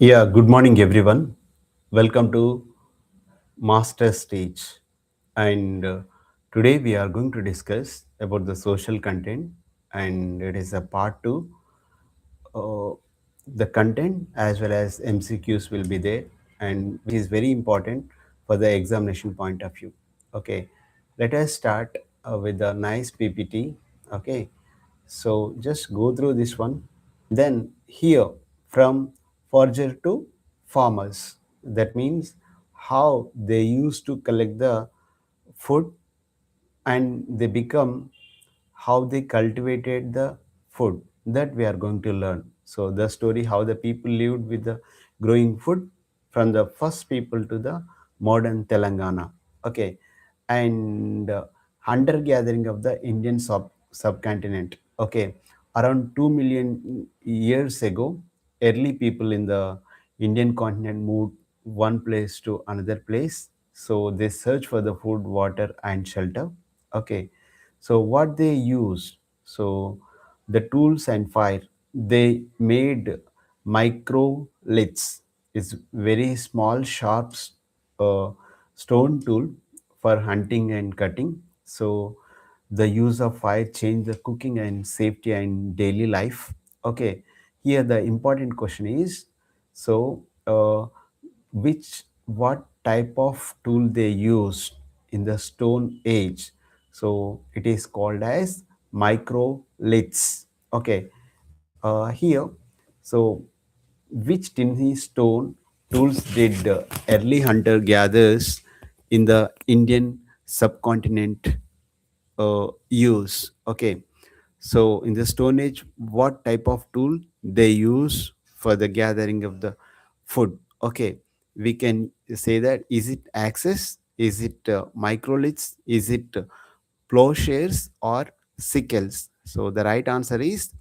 Yeah, good morning, everyone. Welcome to MastersTeach. And today we are going to discuss about the social content, and it is a part two. Uh, the content as well as MCQs will be there, and which is very important for the examination point of view. Okay, let us start with a nice PPT. Okay, so just go through this one. Then here from forger to farmers, that means how they used to collect the food and they become how they cultivated the food, that we are going to learn. So the story how the people lived with the growing food from the first people to the modern Telangana. Okay, and hunter gathering of the Indian subcontinent. Okay, around 2 million years ago, early people in the Indian continent moved one place to another place. So they search for the food, water and shelter. Okay, so what they used, so the tools and fire, they made microliths. It's very small sharp uh, stone tool for hunting and cutting. So the use of fire changed the cooking and safety and daily life. Okay, here the important question is, so which what type of tool they used in the stone age. So it is called as microliths. Okay, here, so which tiny stone tools did early hunter gatherers in the Indian subcontinent use? Okay, so in the stone age, what type of tool they use for the gathering of the food? Okay, we can say that, is it axes, is it microliths, is it plowshares or sickles? So the right answer is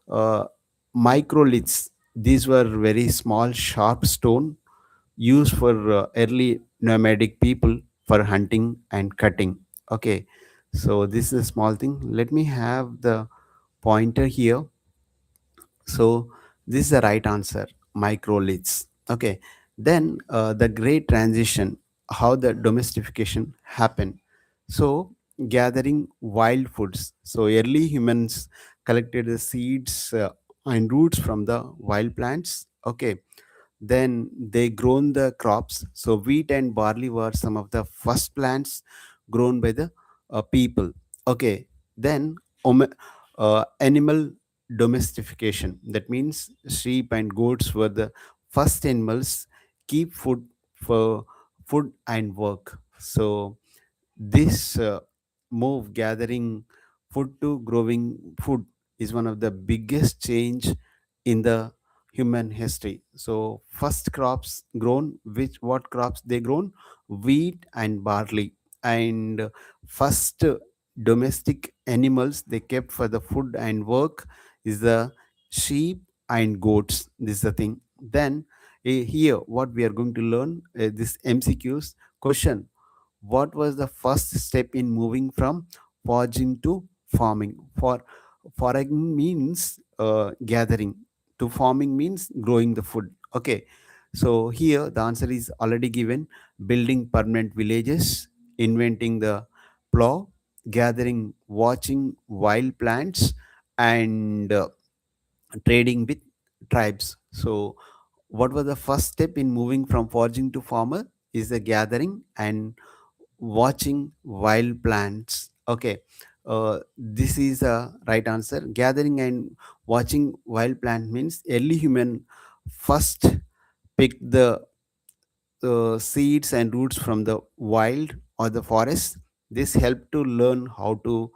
uh, microliths. These were very small sharp stone used for early nomadic people for hunting and cutting. Okay, so this is a small thing. Let me have the pointer here. So this is the right answer, microliths. Okay, then the great transition, how the domestication happened. So gathering wild foods. So early humans collected the seeds and roots from the wild plants. Okay, then they grown the crops. So wheat and barley were some of the first plants grown by the people. Okay, then animal domestication. That means sheep and goats were the first animals keep food for food and work. So this move, gathering food to growing food, is one of the biggest change in the human history. So first crops grown, which what crops they grown? Wheat and barley. And first domestic animals they kept for the food and work is the sheep and goats. This is the thing. Then here what we are going to learn, this MCQs question: what was the first step in moving from foraging to farming? Foraging means gathering, to farming means growing the food. Okay, so here the answer is already given: building permanent villages, inventing the plow, gathering, watching wild plants, and trading with tribes. So what was the first step in moving from foraging to farmer? Is the gathering and watching wild plants. Okay, this is a right answer. Gathering and watching wild plant means early human first picked the seeds and roots from the wild or the forest. This helped to learn how to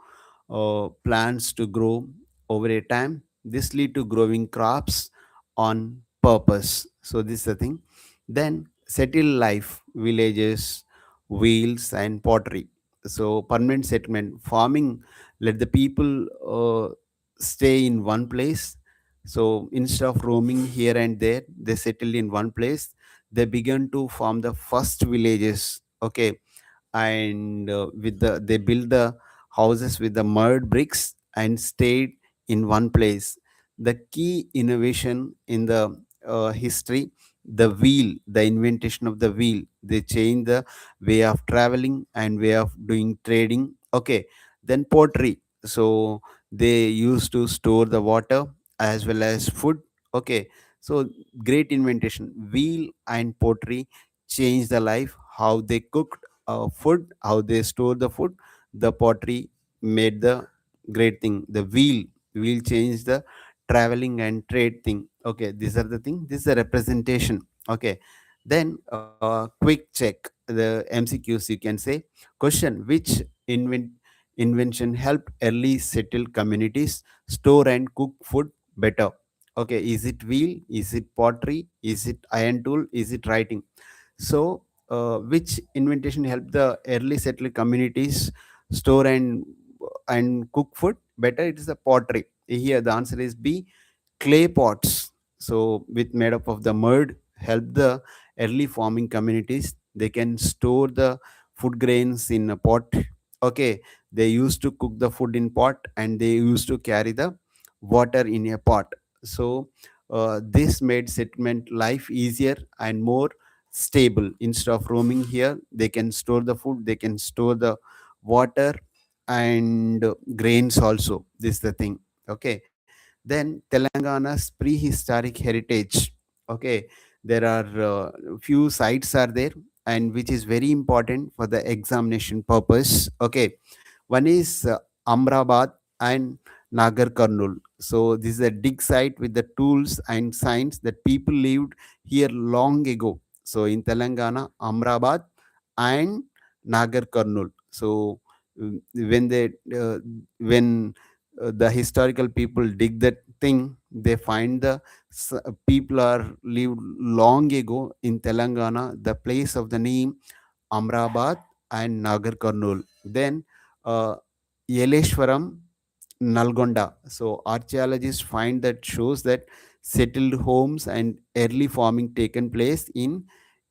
plants to grow over a time. This lead to growing crops on purpose. So this is the thing. Then settle life, villages, wheels and pottery. So permanent settlement, farming, let the people stay in one place. So instead of roaming here and there, they settled in one place. They began to form the first villages. Okay, and with the they built the houses with the mud bricks and stayed in one place. The key innovation in the history, the wheel, the invention of the wheel, they change the way of traveling and way of doing trading. Okay, then pottery. So they used to store the water as well as food. Okay, so great invention. Wheel and pottery changed the life. How they cooked food, how they store the food. The pottery made the great thing. The wheel changed the traveling and trade thing. Okay, these are the thing. This is a representation. Okay, then quick check the MCQs. You can say question: which invention helped early settled communities store and cook food better? Okay, is it wheel? Is it pottery? Is it iron tool? Is it writing? So, which invention helped the early settled communities store and cook food better? It is the pottery. Here, the answer is B, clay pots. So, with made up of the mud, help the early farming communities. They can store the food grains in a pot. Okay, they used to cook the food in pot and they used to carry the water in a pot. So, this made settlement life easier and more stable. Instead of roaming here, they can store the food, they can store the water and grains also. This is the thing. Okay, then Telangana's prehistoric heritage. Okay, there are few sites are there, and which is very important for the examination purpose. Okay, one is Amrabad and Nagar Karnool. So this is a dig site with the tools and signs that people lived here long ago. So in Telangana, Amrabad and Nagar Karnool. So when they when the historical people dig that thing, they find the people are lived long ago in Telangana. The place of the name Amrabad and Nagar Karnool. Then uh, Yeleshwaram, Nalgonda. So archaeologists find that shows that settled homes and early farming taken place in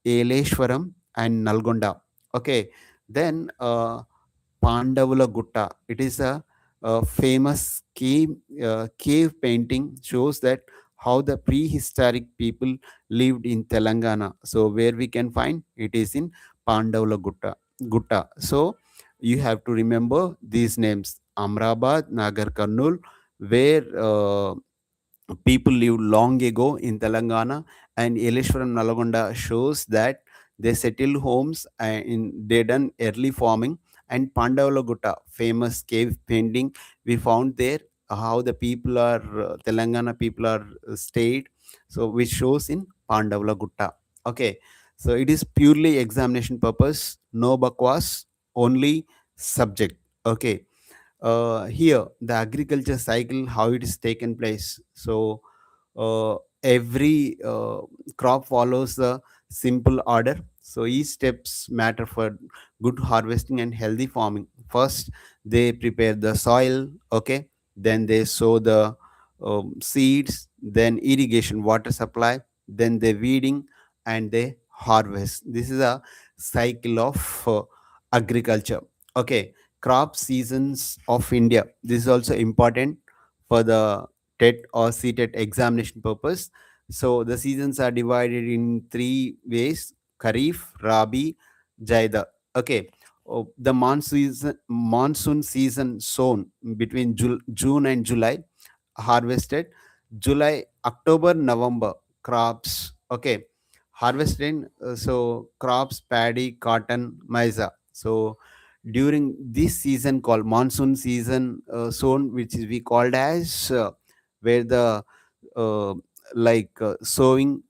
Yeleshwaram and Nalgonda. Okay, then Pandavula Gutta. It is a famous cave painting shows that how the prehistoric people lived in Telangana. So where we can find it is in Pandavula Gutta. Gutta. So you have to remember these names: Amrabad, Nagar Karnool, where people lived long ago in Telangana, and Elishwaram Nalagonda shows that they settled homes and they done early farming. And Pandavalagutta, famous cave painting, we found there how the people are Telangana people are stayed. So which shows in Pandavalagutta. Okay, so it is purely examination purpose, no bakwas, only subject. Okay, here the agriculture cycle, how it is taken place. So every crop follows the simple order. So each steps matter for good harvesting and healthy farming. First they prepare the soil. Okay, then they sow the seeds, then irrigation water supply, then they weeding, and they harvest. This is a cycle of agriculture. Okay, crop seasons of India. This is also important for the TET or CTET examination purpose. So the seasons are divided in three ways: Kharif, Rabi, Zaid. Okay, the monsoon season sown between June and July, harvested July, October, November. Crops. Okay, harvested in so crops: paddy, cotton, maize. So during this season called monsoon season zone, which is we called as where the uh, sowing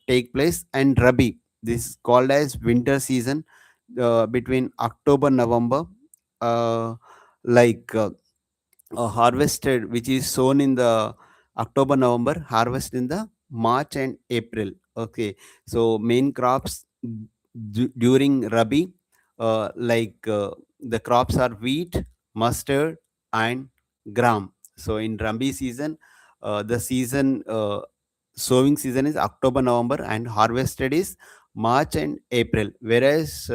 take place, and Rabi, this is called as winter season between October November, uh, like harvested, which is sown in the October November, harvest in the March and April. Okay, so main crops during Rabi, the crops are wheat, mustard, and gram. So in Rabi season, the season sowing season is October November and harvested is March and April. Whereas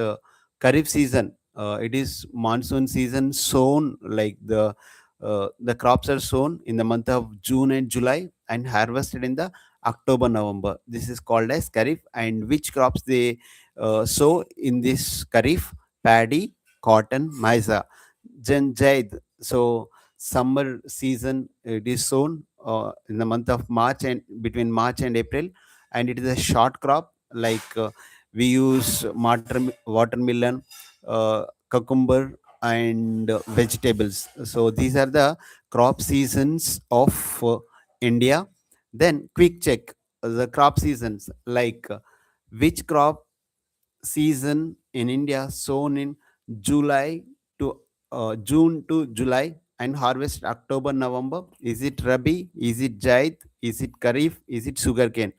Kharif season, it is monsoon season sown, like the The crops are sown in the month of June and July and harvested in the October, November. This is called as Kharif. And which crops they sow in this Kharif? Paddy, cotton, maize. Then Zaid. So summer season it is sown in the month of March and between March and April, and it is a short crop. Like we use watermelon, cucumber, and vegetables. So these are the crop seasons of India. Then quick check the crop seasons, like which crop season in India sown in July to June to July and harvest October, November. Is it Rabi? Is it Zaid? Is it Kharif? Is it sugarcane?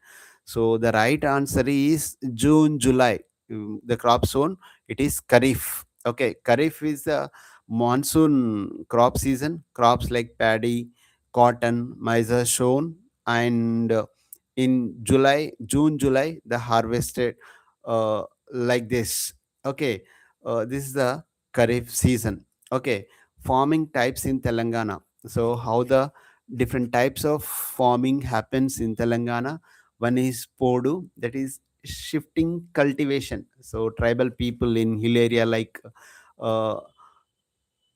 So the right answer is June, July. The crop sown, it is Kharif. Okay, Kharif is the monsoon crop season. Crops like paddy, cotton, maize are sown, and in July, June, July, the harvested like this. Okay, this is the Kharif season. Okay, farming types in Telangana. So how the different types of farming happens in Telangana? One is Podu, that is shifting cultivation. So tribal people in hill area like uh,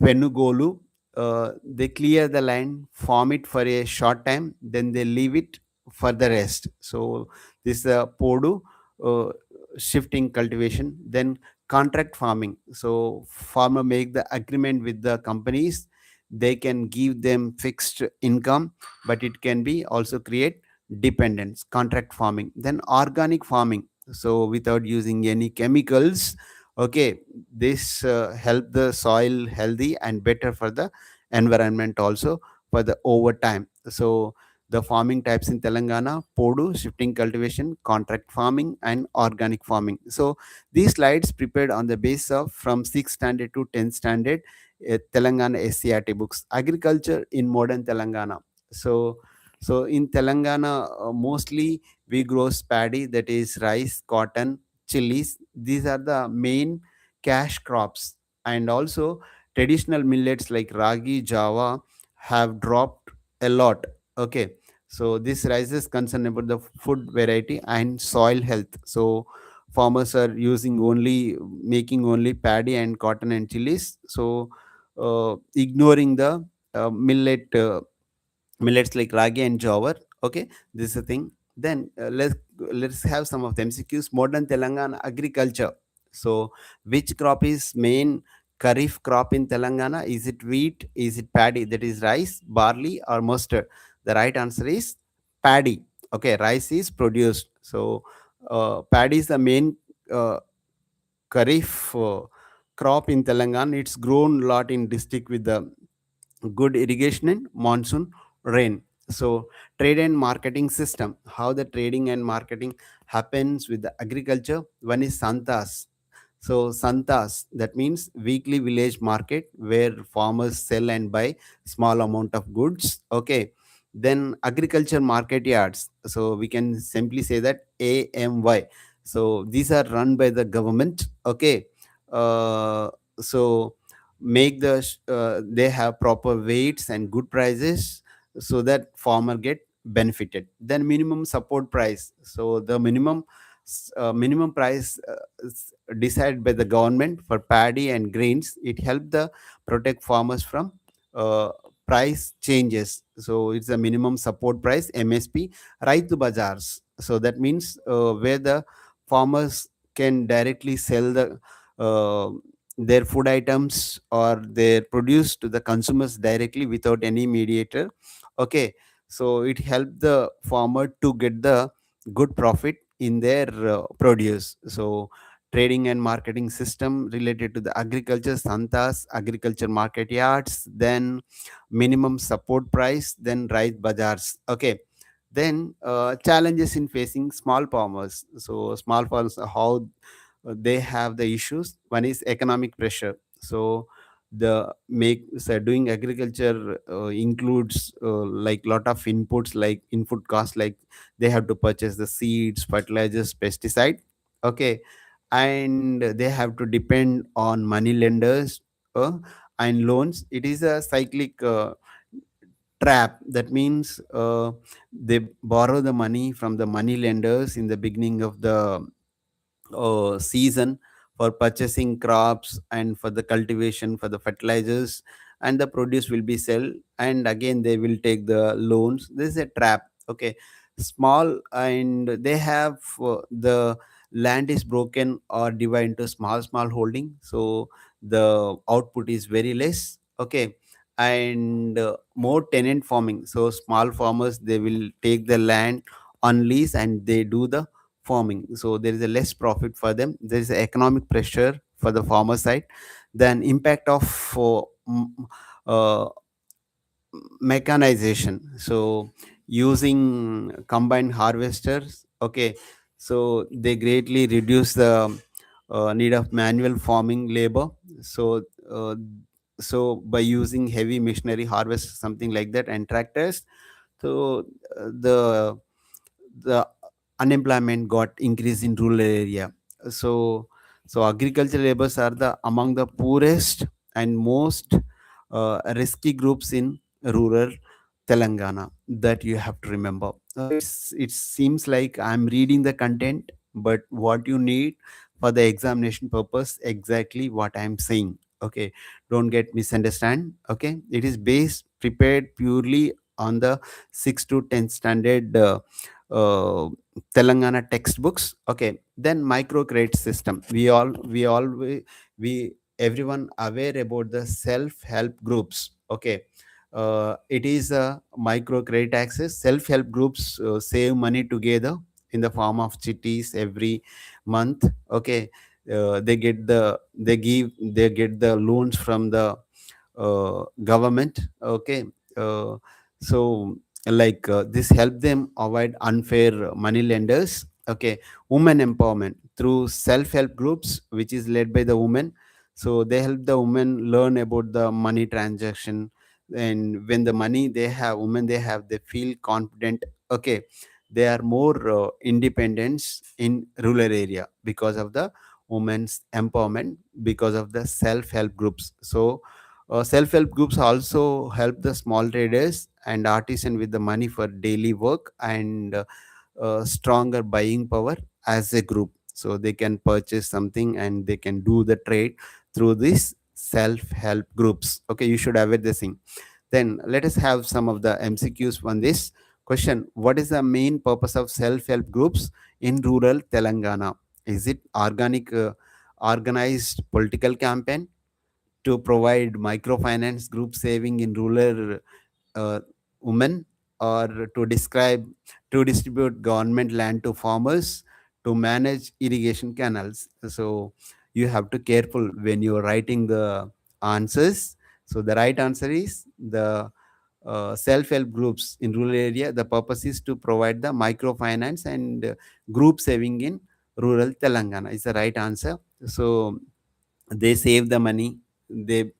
Penugolu, they clear the land, farm it for a short time, then they leave it for the rest. So this is Podu, uh, shifting cultivation. Then contract farming. So farmer make the agreement with the companies. They can give them fixed income, but it can be also create dependence. Contract farming. Then organic farming. So without using any chemicals. Okay, this help the soil healthy and better for the environment also for the over time. So the farming types in Telangana: Podu, shifting cultivation, contract farming, and organic farming. So these slides prepared on the basis of from 6th standard to 10th standard Telangana SCERT books, agriculture in modern Telangana. So in Telangana, mostly we grow paddy, that is rice, cotton, chilies. These are the main cash crops. And also traditional millets like ragi, java have dropped a lot. Okay, so this raises concern about the food variety and soil health. So farmers are using only making only paddy and cotton and chilies, so ignoring the millets like ragi and jowar. Okay, this is the thing. Then let's have some of the MCQs. Modern Telangana agriculture. So which crop is main Kharif crop in Telangana? Is it wheat? Is it paddy? That is rice, barley, or mustard? The right answer is paddy. Okay, rice is produced. So paddy is the main uh, Kharif crop in Telangana. It's grown a lot in district with the good irrigation and monsoon rain. So trade and marketing system, how the trading and marketing happens with the agriculture. One is santas. So santas, that means weekly village market where farmers sell and buy small amount of goods. Okay, then agriculture market yards, so we can simply say that AMY. So these are run by the government. Okay, uh, so make they have proper weights and good prices so that farmer get benefited. Then minimum support price. So the minimum price decided by the government for paddy and grains. It helped the protect farmers from uh, price changes. So it's a minimum support price, MSP. Rythu Bazaars, so that means where the farmers can directly sell uh, their food items or their produce to the consumers directly without any mediator. Okay, so it helped the farmer to get the good profit in their produce. So trading and marketing system related to the agriculture: santas, agriculture market yards, then minimum support price, then right bazaars. Okay, then challenges in facing small farmers. So small farmers, how they have the issues. One is economic pressure. So the make so doing agriculture includes like lot of inputs, like input cost, like they have to purchase the seeds, fertilizers, pesticide. Okay, and they have to depend on money lenders. and loans. It is a cyclic trap. That means they borrow the money from the money lenders in the beginning of the season for purchasing crops and for the cultivation, for the fertilizers, and the produce will be sell, and again they will take the loans. This is a trap. Okay, small, and they have the land is broken or divided into small holding, so the output is very less. Okay, and more tenant farming, so small farmers, they will take the land on lease and they do the farming, so there is a less profit for them. There is economic pressure for the farmer side. Then impact of uh, mechanization, so using combined harvesters. Okay, so they greatly reduce the need of manual farming labor. So uh, so by using heavy machinery, harvest, something like that, and tractors, so the unemployment got increased in rural area. So so agricultural laborers are the among the poorest and most risky groups in rural Telangana, that you have to remember. It seems like I'm reading the content, but what you need for the examination purpose, exactly what I'm saying. Okay, don't get misunderstand. Okay, it is based prepared purely on the 6 to 10 standard uh, Telangana textbooks. Okay, then microcredit system. We everyone aware about the self help groups. Okay, it is a microcredit access. Self help groups save money together in the form of chitties every month. Okay, they get the loans from the government. Okay, uh, so this help them avoid unfair money lenders. Okay, women empowerment through self-help groups which is led by the women, so they help the women learn about the money transaction, and when the money they have, women they have, they feel confident. Okay, they are more independence in rural area because of the women's empowerment, because of the self-help groups. So self-help groups also help the small traders and artisan with the money for daily work and stronger buying power as a group. So they can purchase something and they can do the trade through these self-help groups. Okay, you should have it this thing. Then let us have some of the MCQs on this question. What is the main purpose of self-help groups in rural Telangana? Is it organized political campaign to provide microfinance group saving in rural uh, women, or to distribute government land to farmers, to manage irrigation canals? So you have to careful when you're writing the answers. So the right answer is the self-help groups in rural area. The purpose is to provide the microfinance and group saving in rural Telangana is the right answer. So they save the money, they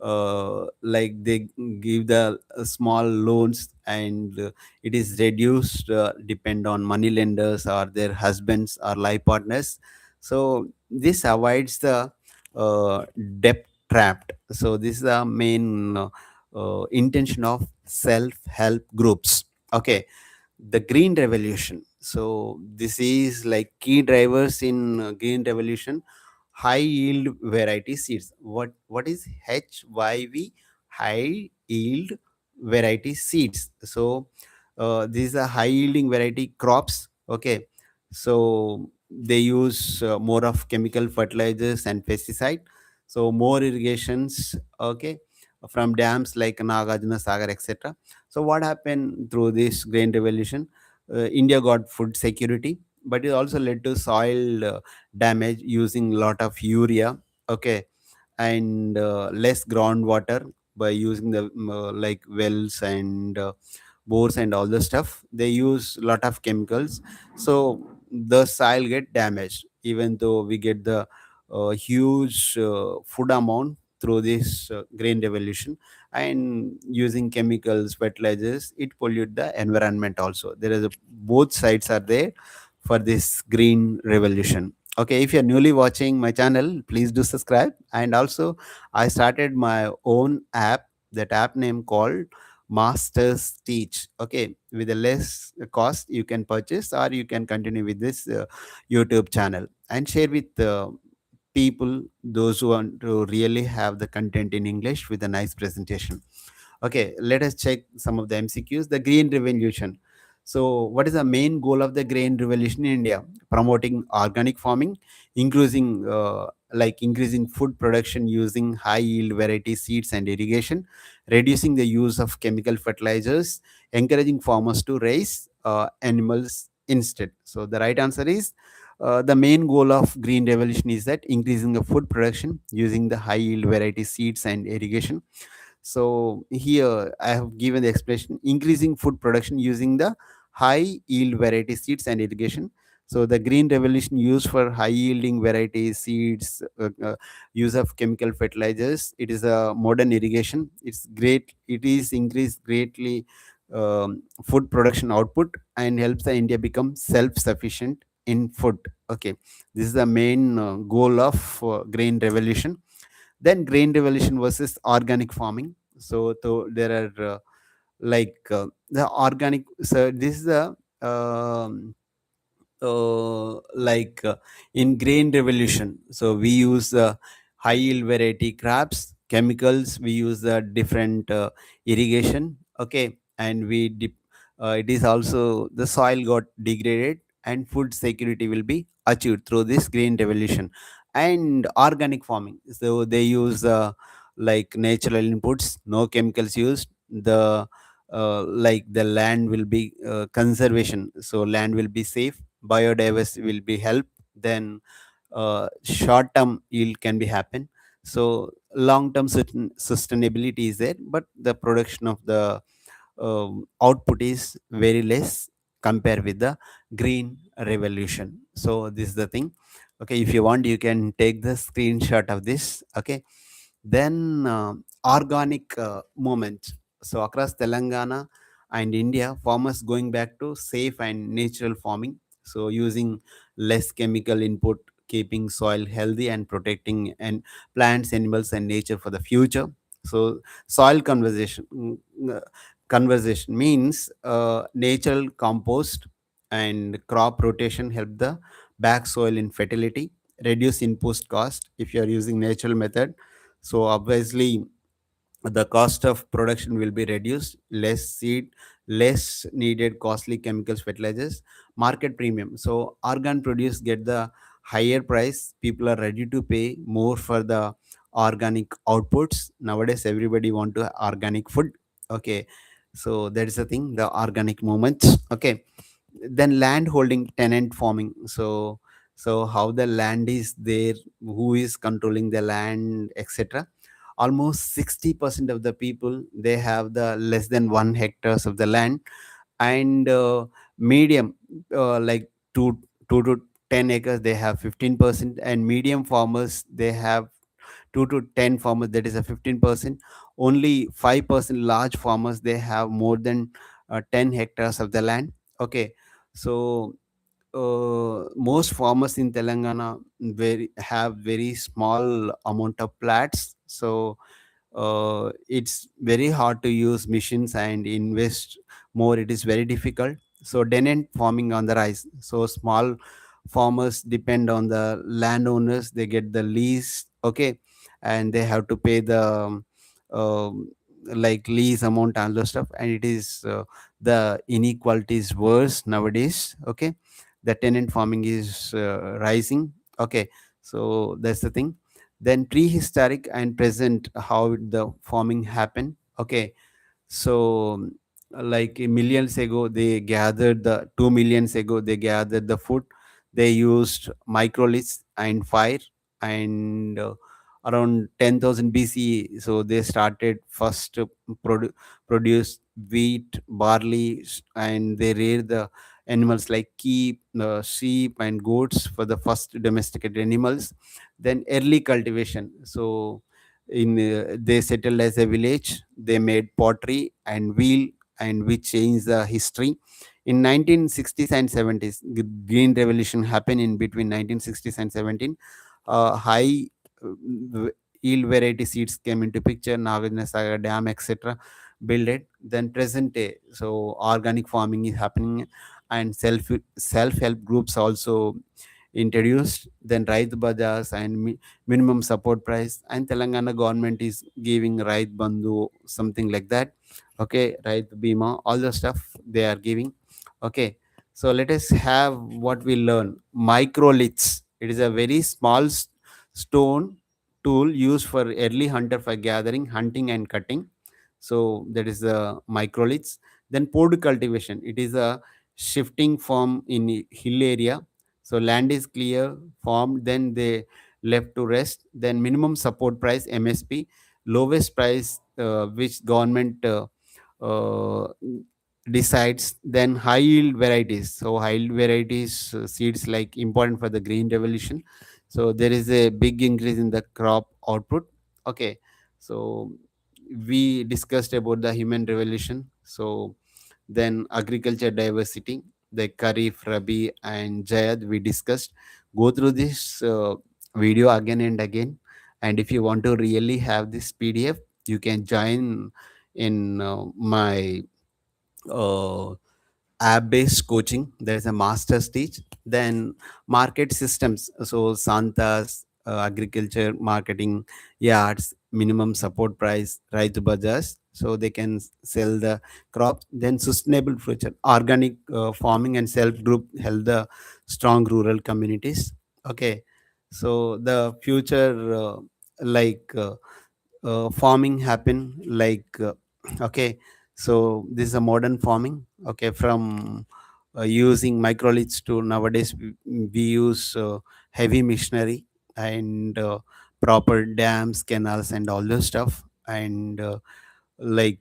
they give the small loans, and it is reduced depend on money lenders or their husbands or life partners. So this avoids the uh, debt trapped. So this is the main intention of self help groups. Okay, the green revolution, so this is like key drivers in green revolution. High yield variety seeds. What is HYV? High yield variety seeds. So these are high yielding variety crops. Okay, so they use more of chemical fertilizers and pesticide, so more irrigations. Okay, from dams like Nagarjuna Sagar, etc. So what happened through this grain revolution? India got food security, but it also led to soil damage using lot of urea. Okay, and less groundwater by using the wells and bores and all the stuff. They use lot of chemicals, so the soil get damaged. Even though we get the huge food amount through this grain revolution, and using chemicals, fertilizers, it pollute the environment also. There is both sides are there for this green revolution. Okay, if you're newly watching my channel, please do subscribe. And also, I started my own app, that app name called MastersTeach. Okay, with a less cost, you can purchase or you can continue with this YouTube channel and share with people, those who want to really have the content in English with a nice presentation. Okay, let us check some of the MCQs. The Green Revolution. So, what is the main goal of the Green Revolution in India? Promoting organic farming, increasing food production using high yield variety seeds and irrigation, reducing the use of chemical fertilizers, encouraging farmers to raise animals instead. So, the right answer is the main goal of Green Revolution is that increasing the food production using the high yield variety seeds and irrigation. So here I have given the expression increasing food production using the high yield variety seeds and irrigation. So the green revolution used for high yielding variety seeds, use of chemical fertilizers. It is a modern irrigation. It's great. It is increased greatly food production output and helps the India become self-sufficient in food. Okay, this is the main goal of green revolution. Then grain revolution versus organic farming. So there are the organic. So this is the like in grain revolution. So we use high yield variety crops, chemicals. We use different irrigation. Okay, and it is also the soil got degraded and food security will be achieved through this green revolution. And organic farming, so they use like natural inputs, no chemicals used. The land will be conservation, so land will be safe, biodiversity will be helped, then short term yield can be happen. So long term sustainability is there, but the production of the output is very less compared with the green revolution. So this is the thing. Okay, if you want, you can take the screenshot of this. Okay, then organic movement. So across Telangana and India, farmers going back to safe and natural farming. So using less chemical input, keeping soil healthy and protecting and plants, animals, and nature for the future. So soil conversation means natural compost and crop rotation help the back soil in fertility, reduce input cost if you are using natural method. So obviously the cost of production will be reduced, less seed, less needed costly chemicals, fertilizers, market premium. So organ produce get the higher price, people are ready to pay more for the organic outputs. Nowadays everybody want to organic food. Okay, so that is the thing, the organic movement. Okay, then land holding tenant farming. So how the land is there, who is controlling the land, etc. Almost 60% of the people, they have the less than 1 hectares of the land. And medium, like 2 to 10 acres, they have 15%. And medium farmers, they have 2 to 10 farmers, that is a 15%. Only 5% large farmers, they have more than 10 hectares of the land. Okay, so most farmers in Telangana have very small amount of plats. So it's very hard to use machines and invest more. It is very difficult. So tenant farming on the rise. So small farmers depend on the landowners. They get the lease. Okay, and they have to pay the like lease amount and other stuff. And it is the inequality is worse nowadays. Okay, the tenant farming is rising. Okay, so that's the thing. Then prehistoric and present, how the farming happened. Okay, so like millions ago, they gathered the 2 millions ago, they gathered the food. They used microliths and fire. And around 10,000 BCE, so they started first to produce wheat, barley, and they reared the animals like sheep and goats for the first domesticated animals. Then early cultivation. So they settled as a village, they made pottery and wheel, and which changed the history. In 1960s and 70s, green revolution happened in between 1960s and 17. High yield variety seeds came into picture, Nagarjuna Sagar Dam, etc. Built it. Then present day, so organic farming is happening, and self help groups also introduced. Then Rythu Bazaars and minimum support price, and Telangana government is giving Rythu Bandhu, something like that. Okay, Rythu Bima, all the stuff they are giving. Okay, so let us have what we learn. Microliths. It is a very small stone tool used for early hunter for gathering, hunting, and cutting. So that is the microliths. Then pod cultivation. It is a shifting form in hill area. So land is clear, formed, then they left to rest. Then minimum support price (MSP), lowest price which government uh, decides. Then high yield varieties, so high yield varieties seeds like important for the green revolution. So there is a big increase in the crop output. Okay, so we discussed about the human revolution. So then agriculture diversity, the Kharif, Rabi, and Zaid we discussed. Go through this video again and again. And if you want to really have this PDF, you can join in my uh, app-based coaching. There's a MastersTeach. Then market systems, so Santas, agriculture marketing yards, minimum support price, Rythu Bazaars, so they can sell the crop. Then sustainable future, organic farming and self group help the strong rural communities. Okay, so the future like farming happen like okay, so this is a modern farming. Okay, from using microliths to nowadays we use heavy machinery and proper dams, canals, and all those stuff. And like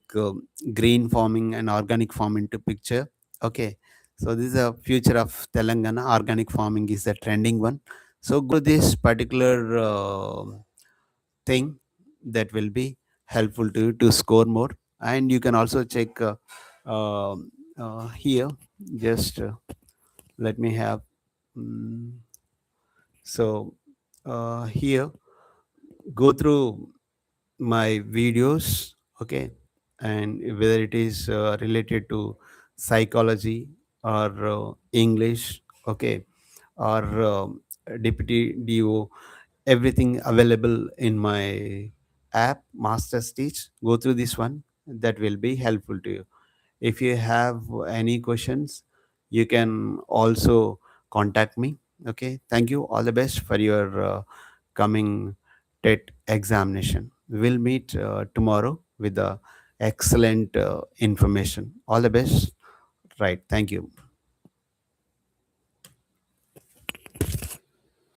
green farming and organic farming to picture. Okay, so this is a future of Telangana. Organic farming is the trending one. So go this particular thing that will be helpful to you to score more. And you can also check here. Just let me have mm, so here, go through my videos. Okay, and whether it is related to psychology or English. Okay, or deputy do, everything available in my app MastersTeach. Go through this one, that will be helpful to you. If you have any questions, you can also contact me. Okay, thank you. All the best for your coming TET examination. We'll meet tomorrow with the excellent information. All the best. Right. Thank you.